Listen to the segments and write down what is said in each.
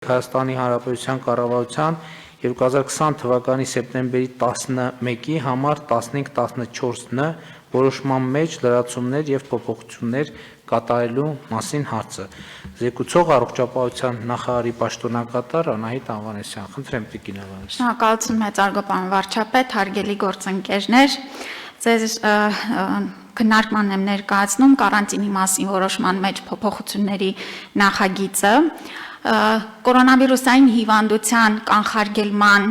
Հայաստանի Հանրապետության կառավարության 2020 թվականի սեպտեմբերի 11-ի համար 15-14-ն որոշման մեջ լրացումներ եւ փոփոխություններ կատարելու մասին հարցը։ Զեկուցող առողջապահության նախարարի պաշտոնակատար Անահիտ Անվանեսյան։ Խնդրեմ տիկին Անվանեսյան։ Շնորհակալություն մեծարգո պարոն վարչապետ, հարգելի գործընկերներ, ձեզ քննարկման եմ ներկայացնում կարանտինի մասին որոշման մեջ փոփոխությունների նախագիծը։ Կորոնավիրուսային հիվանդության կանխարգելման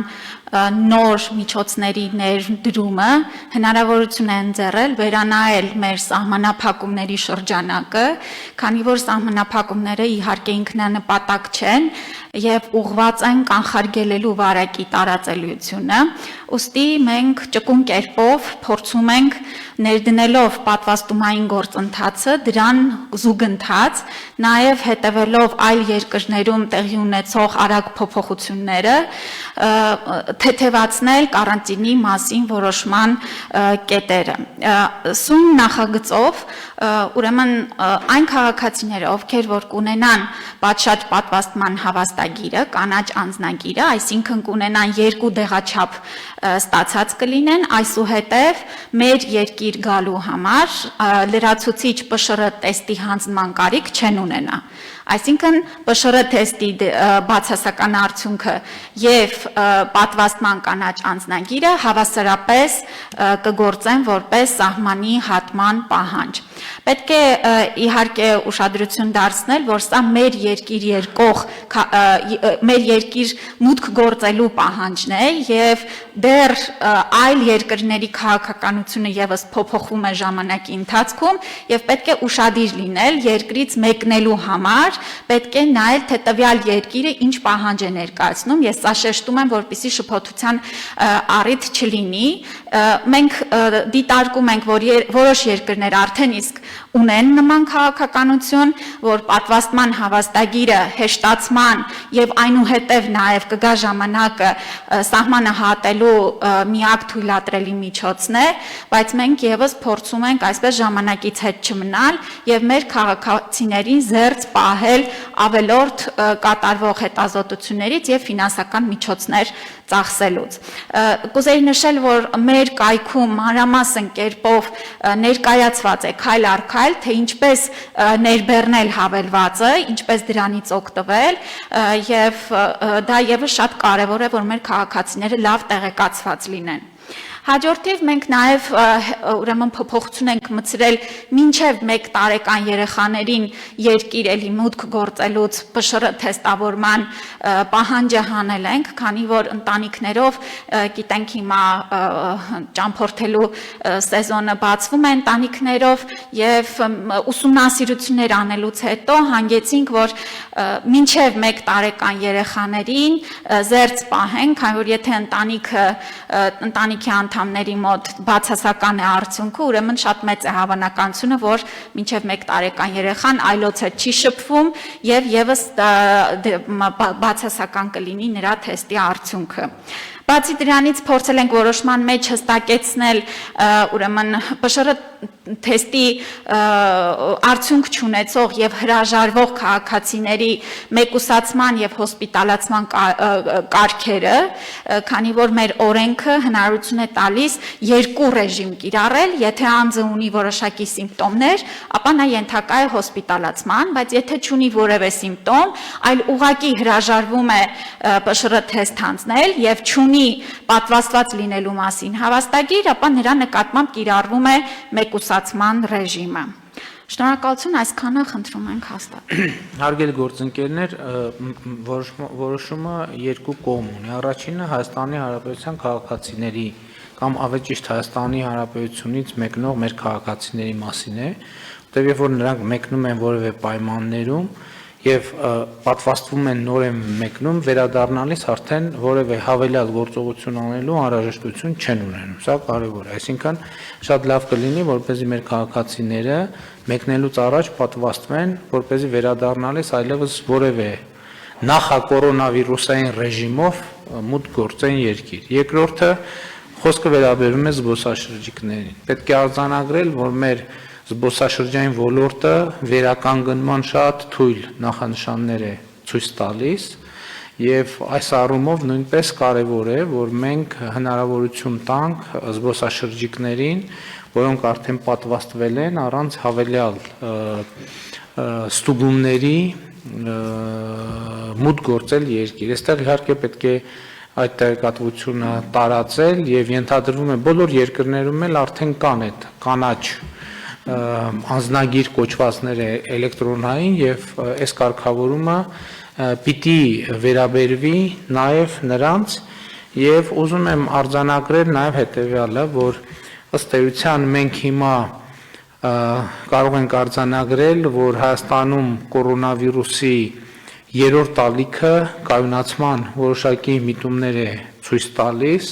նոր միջոցների ներդրումը հնարավորություն է ընձեռել վերանայել մեր սահմանափակումների շրջանակը, քանի որ սահմանափակումները իհարկե ինքնանպատակ չեն եւ ուղղված են կանխարգելելու վարակի տարածելիությունը, ուստի մենք ճկուն կերպով փորձում ենք ներդնելով պատվաստումային գործընթացը դրան զուգընթաց, նաեւ հետևելով այլ երկրներում տեղի ունեցող արագ փոփոխությունները թեթևացնել կարանտինի մասին որոշման կետերը։ Սույն նախագծով ուրեմն այն քաղաքացիները, ովքեր որ կունենան պատշաճ պատվաստման հավաստագիրը, կանաչ անձնագիրը, այսինքն կունենան երկու դեղաչափ ստացած կլինեն, այսուհետև մեր երկիր գալու համար լրացուցիչ ՊՇՌ տեստի հանձնման կարիք չեն ունենա։ Այսինքն ՊՇՌ թեստի բացասական արդյունքը եւ պատվաստման կանաչ անձնագիրը հավասարապես կգործեն որպես սահմանի հատման պահանջ։ Պետք է իհարկե ուշադրություն դարձնել, որ սա մեր երկիր երկող մեր երկիր մուտք գործելու պահանջն է եւ դեռ այլ երկրների քաղաքականությունը եւս փոփոխվում է ժամանակի ընթացքում եւ պետք է ուշադիր լինել երկրից մեկնելու համար պետք է նայել թե տվյալ երկիրը ինչ պահանջ է ներկայացնում, ես սա շեշտում եմ, որպեսզի շփոթության առիթ չլինի, մենք դիտարկում ենք, որ որոշ երկրներ արդեն իսկ ունեն նման քաղաքականություն, որ պատվաստման հավաստագիրը հեշտացման եւ այնուհետեւ նաեւ կգա ժամանակը սահմանը հատելու միակ թույլատրելի միջոցն է, բայց մենք եւս փորձում ենք այսպես ժամանակից հետ չմնալ եւ մեր քաղաքացիներին զերծ պահել ավելորդ կատարվող հետազոտություններից եւ ֆինանսական միջոցներ ծախսելուց։ Կուզեի նշել, որ մեր կայքում մանրամասն կերպով ներկայացված է քայլ առ քայլ, թե ինչպես ներբեռնել հավելվածը, ինչպես դրանից օգտվել եւ դա եւս շատ կարեւոր է, որ մեր քաղաքացիները լավ տեղեկացված լինեն։ Հաջորդիվ մենք նաև ուրեմն փոփոխություն ենք մտցրել մինչև 1 տարեկան երեխաներին երկիր էլի մուտք գործելուց ՊՇՌ թեստավորման պահանջը հանել ենք, քանի որ ընտանիքներով գիտենք հիմա ճամփորդելու սեզոնը բացվում է ընտանիքներով եւ ուսումնասիրություններ անելուց հետո հանգեցինք, որ մինչև 1 տարեկան երեխաներին զերծ պահենք, քանի որ եթե ընտանիքի անդամների մոտ բացասական է արդյունքը, ուրեմն շատ մեծ է հավանականությունը, որ մինչև 1 տարեկան երեխան այլոցը չի շփվում եւ եւս բացասական կլինի նրա թեստի արդյունքը։ Բացի դրանից փորձել ենք որոշման մեջ հստակեցնել ուրեմն ՊՇՌ թեստի արդյունք չունեցող եւ հրաժարվող քաղաքացիների մեկուսացման եւ հոսպիտալացման կարգերը, քանի որ մեր օրենքը հնարավորություն է տալիս երկու ռեժիմ կիրառել, եթե անձը ունի որոշակի սիմպտոմներ, ապա նա ենթակա է հոսպիտալացման, բայց եթե չունի որևէ սիմպտոմ, այլ ուղղակի հրաժարվում է ՊՇՌ թեստ հանձնել եւ չունի պատվաստված լինելու մասին հավաստագիր, ապա նրա նկատմամբ կիրառվում է մեկուսացման ռեժիմը։ Շնորհակալություն, այսքանը խնդրում ենք հաստատել։ Հարգելի գործընկերներ, որոշումը երկու կողմ ունի։ Առաջինը Հայաստանի Հանրապետության քաղաքացիների կամ ավելի ճիշտ Հայաստանի Հանրապետությունից մեկնող մեր քաղաքացիների մասին է, որտեղ որ նրանք մեկնում են որևէ պայմաններում եւ պատվաստվում են նորեն մեկնում, վերադառնալիս արդեն որևէ հավելյալ գործողություն անելու անհրաժեշտություն չեն ունենում։ Սա կարևոր է, այսինքն շատ լավ կլինի, որպեսզի մեր քաղաքացիները մեկնելուց առաջ պատվաստվեն, որպեսզի վերադառնալիս այլևս որևէ նախակորոնավիրուսային ռեժիմով մուտք գործեն երկիր։ Երկրորդը խոսքը վերաբերում է զբոսաշրջիկներին։ Պետք է արձանագրել, որ մեր զբոսաշրջային ոլորտը վերականգնման շատ թույլ նախանշաններ է ցույց տալիս Եվ այս առումով նույնպես կարևոր է, որ մենք հնարավորություն տանք զբոսաշրջիկներին, որոնք արդեն պատվաստվել են առանց հավելյալ ստուգումների մուտք գործել երկիր։ Այստեղ իհարկե պետք է այդ տեղեկատվությունը տարածել եւ ենթադրվում է բոլոր երկրներում էլ արդեն կան այդ կանաչ անձնագիր կոչվածները էլեկտրոնային եւ այս կարգավորումը պիտի վերաբերվի նաեւ նրանց եւ ուզում եմ արձանագրել նաեւ հետեւյալը, որ ըստ էության մենք հիմա կարող ենք արձանագրել, որ Հայաստանում կորոնավիրուսի երրորդ ալիքը կայունացման որոշակի միտումներ է ցույց տալիս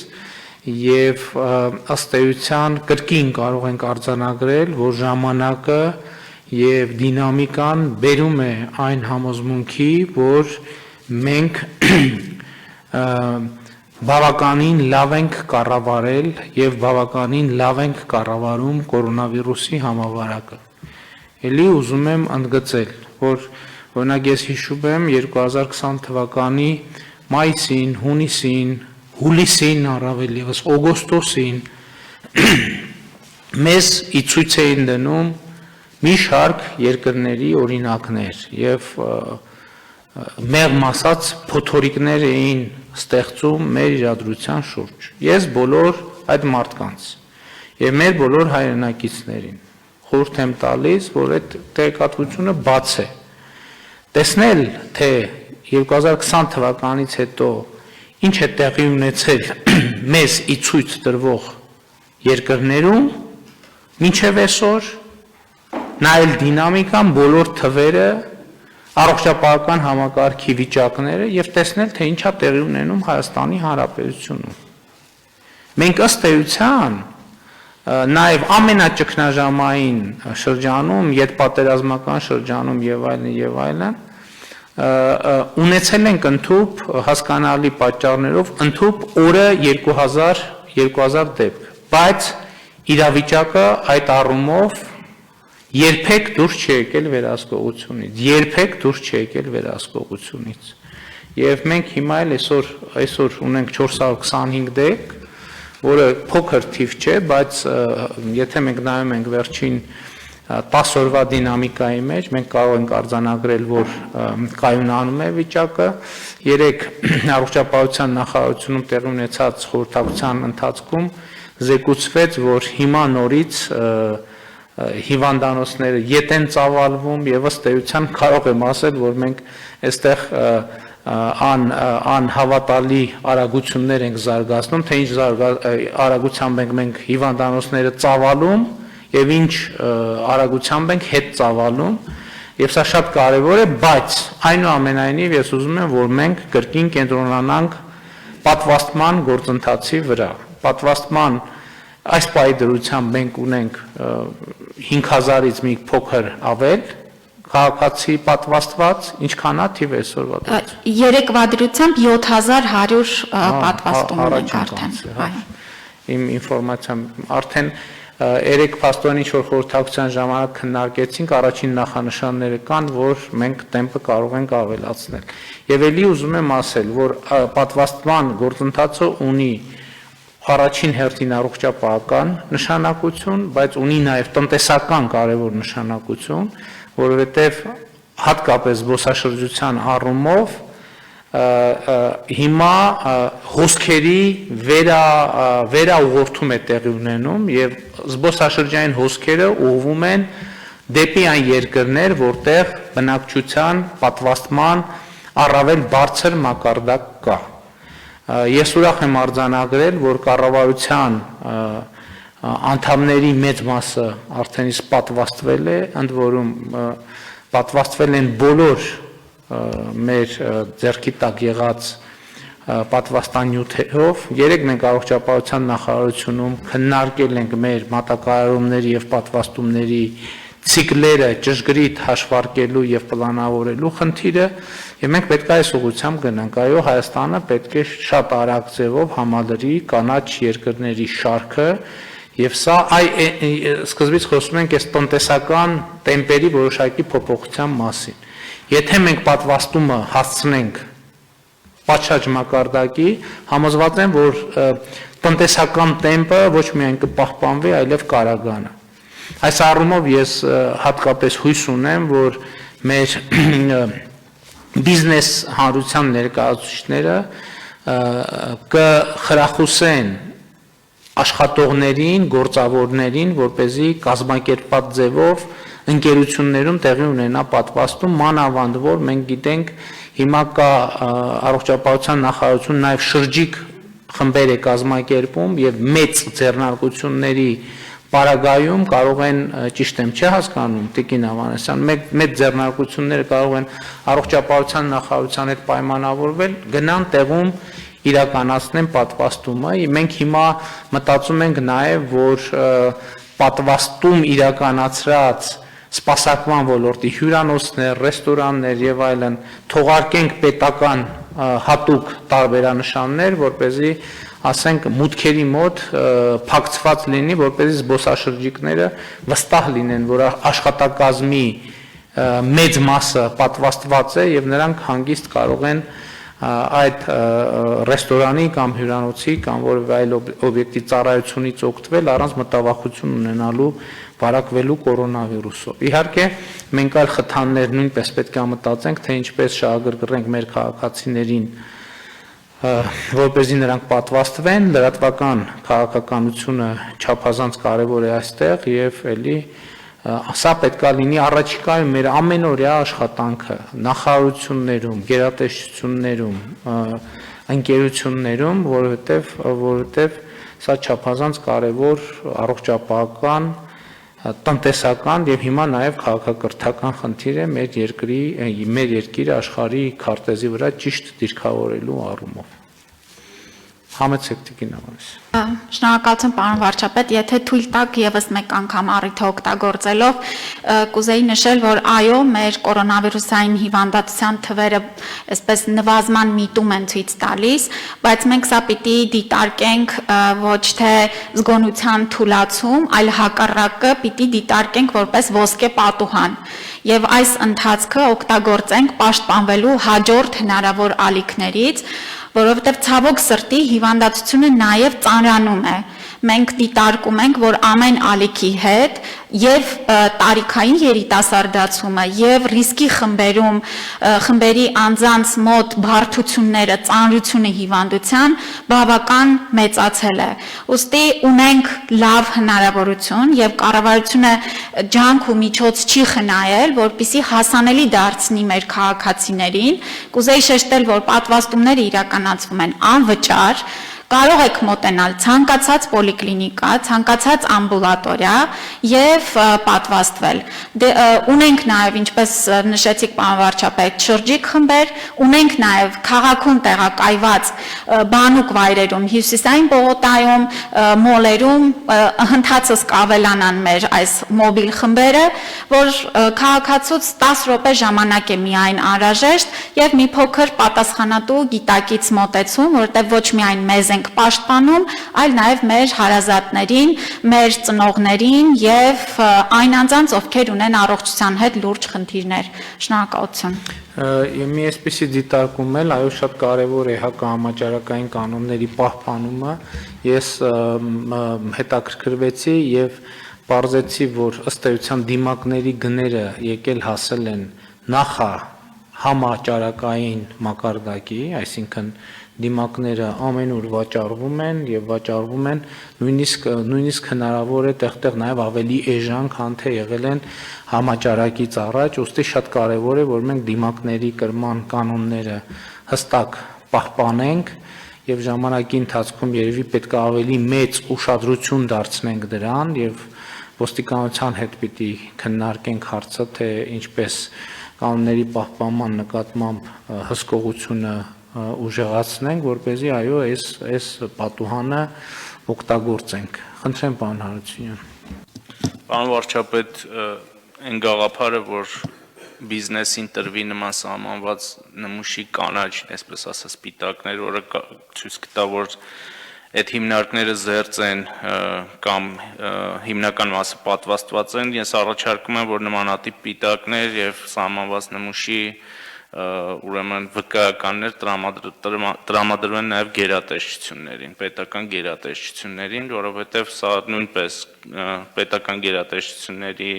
եւ ըստ էության կրկին կարող ենք արձանագրել, որ ժամանակը եւ դինամիկան բերում է այն համոզմունքի, որ մենք բավականին լավ ենք կառավարել եւ բավականին լավ ենք կառավարում կորոնավիրուսի համավարակը։ Էլի ուզում եմ ընդգծել, որ օրինակ ես հիշում եմ 2020 թվականի մայիսին, հունիսին, հուլիսին, առավել ևս օգոստոսին մեզ ի ցույց էին դնում մի շարք երկրների օրինակներ եւ մեղմ ասած փոթորիկներ էին ստեղծում մեր իրադրության շուրջ։ Ես բոլոր այդ մարդկանց եւ մեր բոլոր հայրենակիցներին խորհուրդ եմ տալիս, որ այդ տեղեկատվությունը բաց է։ Տեսնել, թե 2020 թվականից հետո ինչ է տեղի ունեցել մեզ ի ցույց տրվող երկրներում, մինչև այսօր նայել դինամիկան, բոլոր թվերը, առողջապահական համակարգի վիճակները եւ տեսնել, թե ինչա տեղի ունենում Հայաստանի Հանրապետությունում։ Մենք ըստ էության նաեւ ամենաճգնաժամային շրջանում, յետպատերազմական շրջանում եւ այլն, ունեցել ենք ընդհուպ հասկանալի պատճառներով ընդհուպ օրը 2000 դեպք, բայց իրավիճակը այդ առումով երբեք դուրս չի եկել վերահսկողությունից, եւ մենք հիմա էլ այսօր ունենք 425 դեպք, որը փոքր թիվ չէ, բայց եթե մենք նայում ենք վերջին 10 օրվա դինամիկայի մեջ, մենք կարող ենք արձանագրել, որ կայունանում է վիճակը։ Երեք առողջապահության նախարարությունում տեղի ունեցած խորհրդակցության ընթացքում զեկուցվեց, որ հիմա նորից հիվանդանոցները ետ են ծավալվում եւ ըստ էության կարող եմ ասել, որ մենք այստեղ անհավատալի արագություններ ենք զարգացնում, թե ինչ արագությամբ ենք մենք հիվանդանոցները ծավալում եւ ինչ արագությամբ ենք հետ ծավալում, եւ սա շատ կարեւոր է, բայց այնուամենայնիվ ես ուզում եմ, որ մենք կրկին կենտրոնանանք պատվաստման գործընթացի վրա։ Պատվաստման այս պայդրությամբ մենք ունենք 5000-ից մի փոքր ավել քաղաքացի պատվաստված, ինչքան է թիվ այսօրվա դեպքում։ Երեկվա դրությամբ 7100 պատվաստում ունենք արդեն։ Իմ ինֆորմացիան արդեն երեք փաստորեն ինչ որ խորհրդակցության ժամանակ քննարկեցինք, առաջին նախանշանները կան, որ մենք տեմպը կարող ենք ավելացնել։ Եվ ելի ուզում եմ ասել, որ պատվաստման գործընթացը ունի առաջին հերթին առողջապահական նշանակություն, բայց ունի նաև տնտեսական կարևոր նշանակություն, որովհետև հատկապես զբոսաշրջության առումով հիմա հոսքերի վերաուղղորդում է տեղի ունենում եւ զբոսաշրջային հոսքերը ուղղվում են դեպի այն երկրներ, որտեղ բնակչության պատվաստման առավել բարձր մակարդակ կա։ Ես ուրախ եմ արձանագրել, որ կառավարության անդամների մեծ մասը արդեն իսկ պատվաստվել է, ընդ որում պատվաստվել են բոլոր մեր ձեռքի տակ եղած պատվաստանյութերով։ Երեք մենք առողջապահության նախարարությունում քննարկել ենք մեր մատակարարումների եւ պատվաստումների ցիկլերը ճշգրիտ հաշվարկելու եւ պլանավորելու խնդիրը, եւ մենք պետք է այս ուղղությամբ գնանք։ Այո, Հայաստանը պետք է շատ արագ ձևով համալրի կանաչ երկրների շարքը, եւ սա սկզբից խոսում ենք այս տնտեսական տեմպերի որոշակի փոփոխության մասին։ Եթե մենք պատվաստումը հասցնենք պատշաճ մակարդակի, համոզված եմ, որ տնտեսական տեմպը ոչ միայն կպահպանվի, այլև կարագանը։ Այս առումով ես հատկապես հույս ունեմ, որ մեր բիզնես հանրության ներկայացուցիչները կխրախուսեն աշխատողներին, գործավորներին, որպեսզի կազմակերպված ձևով ընկերություններում տեղի ունենա պատվաստում, մանավանդ որ մենք գիտենք հիմա կա առողջապահության նախարարություն նաև շրջիկ խմբեր է կազմակերպում եւ մեծ ձեռնարկությունների Պարագայում կարող են ճիշտ եմ չի հասկանում Տիկին Ավանեսյան մեծ ձեռնարկությունները կարող են առողջապահության նախարարության հետ պայմանավորվել գնան տեղում իրականացնեն պատվաստումը մենք հիմա մտածում ենք նաև որ պատվաստում իրականացրած սպասարկման ոլորտի հյուրանոցներ, ռեստորաններ եւ այլն թողարկենք պետական հատուկ տարբերանշաններ, որպեսզի ասենք մուտքերի մոտ փակցված լինի, որպեսզի զբոսաշրջիկները վստահ լինեն, որ աշխատակազմի մեծ մասը պատվաստված է եւ նրանք հանգիստ կարող են այդ ռեստորանի կամ հյուրանոցի կամ որևէ այլ օբյեկտի ծառայությունից օգտվել առանց մտավախություն ունենալու վարակվելու կորոնավիրուսով։ Իհարկե, մենք այլ խթաններ նույնպես պետք է մտածենք, թե ինչպես շահագրգռենք մեր քաղաքացիներին, որպեսզի նրանք պատվաստվեն, լրատվական քաղաքականությունը չափազանց կարևոր է այստեղ եւ էլի սա պետքա լինի առաջիկայում մեր ամենօրյա աշխատանքը նախարարություններում, գերատեսչություններում, ընկերություններում, որովհետեւ սա չափազանց կարևոր առողջապահական տնտեսական եւ հիմա նաեւ քաղաքակրթական խնդիր է մեր երկիրը աշխարհի քարտեզի վրա ճիշտ դիրքավորելու առումով։ Համեցեք Տիկին Ավանեսյան։ Շնորհակալություն պարոն վարչապետ, եթե թույլ տաք եւս մեկ անգամ առիթը օգտագործելով կուզեի նշել, որ այո, մեր կորոնավիրուսային հիվանդացության թվերը այսպես նվազման միտում են ցույց տալիս, բայց մենք սա պիտի դիտարկենք ոչ թե զգոնության թուլացում, այլ հակառակը պիտի դիտարկենք որպես ոսկե պատուհան եւ այս ընթացքը օգտագործենք պաշտպանվելու հաջորդ հնարավոր ալիքներից, որովհետև ցավոք սրտի հիվանդացությունը նաև ծանրանում է։ Մենք դիտարկում ենք, որ ամեն ալիքի հետ եւ տարիքային երիտասարդացումը եւ ռիսկի խմբերի անձանց մոտ բարդությունները, ծանրությունը հիվանդության բավական մեծացել է։ Ուստի ունենք լավ հնարավորություն եւ կառավարությունը ջանք ու միջոց չի խնայել, որպիսի հասանելի դարձնի մեր քաղաքացիներին։ Կուզեի շեշտել, որ պատվաստումները իրականացվում են անվճար, կարող եք մոտենալ ցանկացած պոլիկլինիկա, ցանկացած ամբուլատորիա եւ պատվաստվել։ Ունենք նաեւ, ինչպես նշեցիք պարոն վարչապետ, շրջիկ խմբեր, ունենք նաեւ քաղաքում տեղակայված բանուկ վայրերում, հյուսիսային պողոտայում, մոլերում հնդածս կավելանան մեր այս մոբիլ խմբերը, որ քաղաքացուց 10 րոպե ժամանակ է միայն անհրաժեշտ եւ մի փոքր պատասխանատու գիտակից մոտեցում, որտեղ ոչ միայն մեզ ենք պաշտպանում, այլ նաև մեր հարազատներին, մեր ծնողներին եւ այն անձանց, ովքեր ունեն առողջության հետ լուրջ խնդիրներ։ Շնորհակալություն։ Մի այսպիսի դիտարկում էլ, այո, շատ կարևոր է հակահամաճարակային կանոնների պահպանումը։ Ես հետաքրքրվեցի եւ պարզեցի, որ ըստ էության դիմակների գները եկել հասել են նախահամաճարակային մակարդակի, այսինքն դիմակները ամենուր վաճառվում են եւ վաճառվում են նույնիսկ հնարավոր է տեղտեղ նաեւ ավելի էժան, քան թե եղել են համաճարակից առաջ, ուստի շատ կարեւոր է, որ մենք դիմակների կրման կանոնները հստակ պահպանենք եւ ժամանակի ընթացքում երևի պետք է ավելի մեծ ուշադրություն դարձնենք դրան եւ ոստիկանության հետ պիտի քննարկենք հարցը, թե ինչպես կանոնների պահպանման նկատմամբ հսկողությունը ուժեղացնենք, որպեսզի այո, այս պատուհանը օգտագործենք։ Խնդրեմ, պարոն Հարությունյան։ Պարոն վարչապետ, այն գաղափարը, որ բիզնեսին տրվի նման սահմանված նմուշի կանաչ, այսպես ասած, սպիտակներ, որը ցույց կտա, որ այդ հիմնարկները զերծ են կամ հիմնական մասը պատվաստված են, ես առաջարկում եմ, որ նմանատիպ պիտակներ եւ սահմանված նմուշի ուրեմն վկայականներ տրամադրվեն նաև գերատեսչություններին, պետական գերատեսչություններին, որովհետև սա նույնպես պետական գերատեսչությունների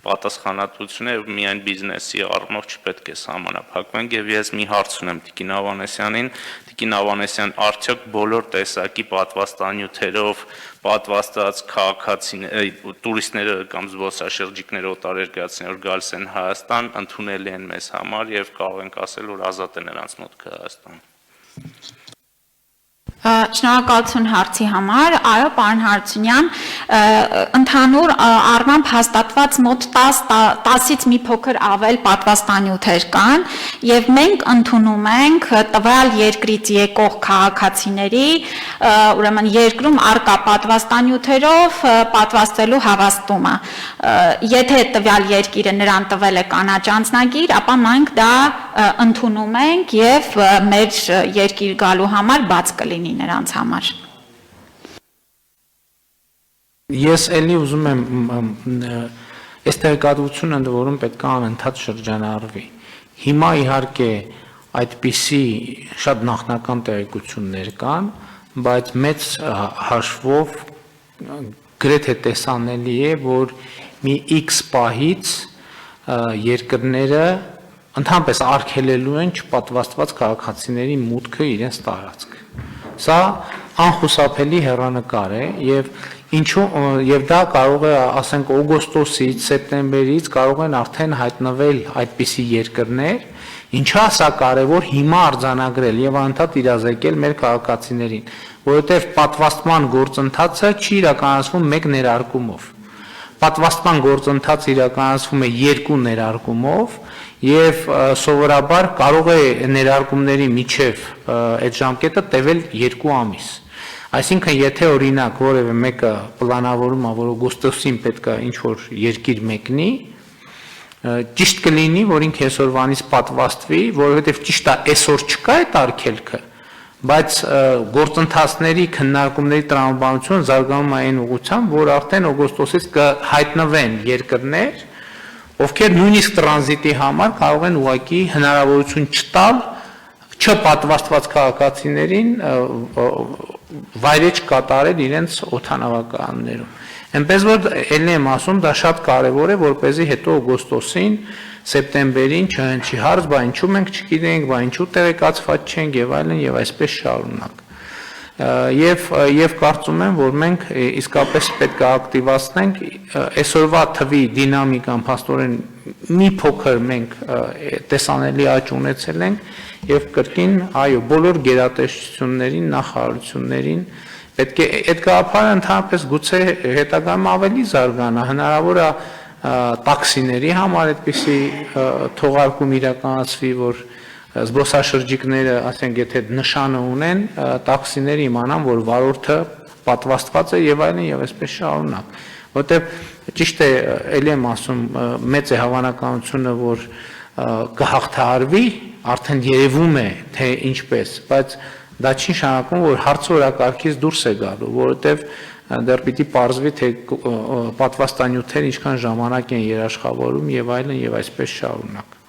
պատասխանատվությունը եւ միայն բիզնեսի առումով չպետք է սահմանափակվեն եւ ես մի հարց ունեմ Տիկին Ավանեսյանին, Տիկին Ավանեսյան, արդյոք բոլոր տեսակի պատվաստանյութերով պատվաստած քաղաքացիներ, տուրիստները կամ զբոսաշրջիկները, օտարերկրացիներ գալիս են Հայաստան, ընդունելի են մեզ համար եւ կարող ենք ասել, որ ազատ է նրանց մուտքը Հայաստան։ Շնորհակալություն հարցի համար, այո, պարոն Հարությունյան, ընդհանուր առմամբ հաստատված մոտ 10-ից մի փոքր ավել պատվաստանյութեր կան եւ մենք ընդունում ենք տվյալ երկրից եկող քաղաքացիների, ուրեմն երկրում արկա պատվաստանյութերով պատվաստվելու հավաստումը։ Եթե տվյալ երկիրը նրան տվել է կանաչ անձնագիր, ապա մենք դա ընդունում ենք եւ մեր երկիր գալու համար բաց կլինի նրանց համար։ Ես էլի ուզում եմ այս տեղեկատվությունը ընդ որում պետք է անընդհատ շրջանառվի։ Հիմա իհարկե այդպիսի շատ նախնական տեղեկություններ կան, բայց մեծ հաշվով գրեթե տեսանելի է, որ մի X պահից երկրները ընդհանրապես արգելելու են չպատվաստված քաղաքացիների մուտքը իրենց տարածք։ Սա անխուսափելի հեռանկար է եւ դա կարող է, ասենք, օգոստոսից, սեպտեմբերից կարող են արդեն հայտնվել այդպիսի երկրներ, ինչա սա կարևոր հիմա արձանագրել եւ անընդհատ իրազեկել մեր քաղաքացիներին, որովհետեւ պատվաստման գործընթացը չի իրականացվում մեկ ներարկումով։ Պատվաստման գործընթացը իրականացվում է երկու ներարկումով եւ սովորաբար կարող է ներարկումների միջև այդ ժամկետը տևել 2 ամիս։ Այսինքն, եթե օրինակ որևէ մեկը պլանավորում է, որ օգոստոսին պետք է ինչ-որ երկիր մեկնի, ճիշտ կլինի, որ ինքը այսօրվանից պատվաստվի, որովհետեւ ճիշտ է, այսօր չկա այդ արգելքը, բայց գործընթացների քննարկումների տրամաբանությունը զարգանում է այն ուղղությամբ, որ արդեն օգոստոսից կհայտնվեն երկրներ, ովքեր նույնիսկ տրանզիտի համար կարող են ուղղակի հնարավորություն չտալ չպատվաստված քաղաքացիներին վայրեջք կատարել իրենց օդանավակայաններում։ Այնպես որ ելն եմ ասում, դա շատ կարևոր է, որպեսզի հետո օգոստոսին, սեպտեմբերին չհնչի հարց, բա ինչու մենք չգիտենք, բա ինչու տեղեկացված չենք եւ այլն եւ այսպես շարունակ։ Եվ կարծում եմ, որ մենք իսկապես պետք է ակտիվացնենք այսօրվա թվի դինամիկան փաստորեն մի փոքր մենք տեսանելի աճ ունեցել ենք եւ կրկին այո բոլոր գերատեսչություններին, նախարարություններին պետք է այդ գաղափարը ընդհանրապես գուցե հետագայում ավելի զարգանա, հնարավոր է տաքսիների համար այդպիսի թողարկում իրականացվի, որ զբոսաշրջիկները, ասենք, եթե նշանը ունեն, տաքսիները իմանան, որ վարորդը պատվաստված է եւ այլն եւ այսպես շարունակ, որտեղ ճիշտ է, ելի եմ ասում, մեծ է հավանականությունը, որ կհաղթահարվի, արդեն երևում է, թե ինչպես, բայց դա չի նշանակում, որ հարցը օրակարգից դուրս է գալու, որովհետեւ դեռ պիտի պարզվի, թե պատվաստանյութերը ինչքան ժամանակ են երաշխավորում եւ այլն եւ այսպես շարունակ։